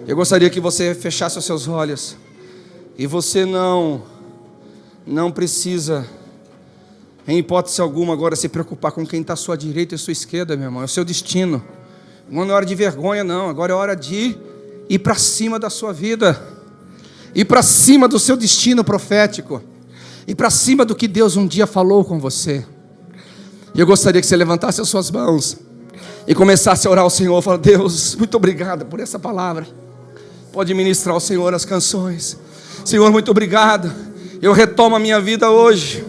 [SPEAKER 2] Eu gostaria que você fechasse os seus olhos, e você não precisa, em hipótese alguma, agora se preocupar com quem está à sua direita e à sua esquerda, meu irmão. É o seu destino. Não é hora de vergonha, não. Agora é hora de ir para cima da sua vida, ir para cima do seu destino profético, ir para cima do que Deus um dia falou com você. E eu gostaria que você levantasse as suas mãos e começasse a orar ao Senhor. Falar: Deus, muito obrigado por essa palavra. Pode ministrar ao Senhor as canções. Senhor, muito obrigado. Eu retomo a minha vida hoje.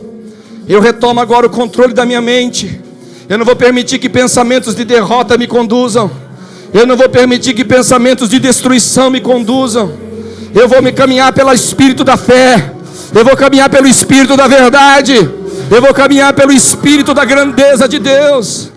[SPEAKER 2] Eu retomo agora o controle da minha mente. Eu não vou permitir que pensamentos de derrota me conduzam. Eu não vou permitir que pensamentos de destruição me conduzam. Eu vou me caminhar pelo Espírito da fé. Eu vou caminhar pelo Espírito da verdade. Eu vou caminhar pelo Espírito da grandeza de Deus.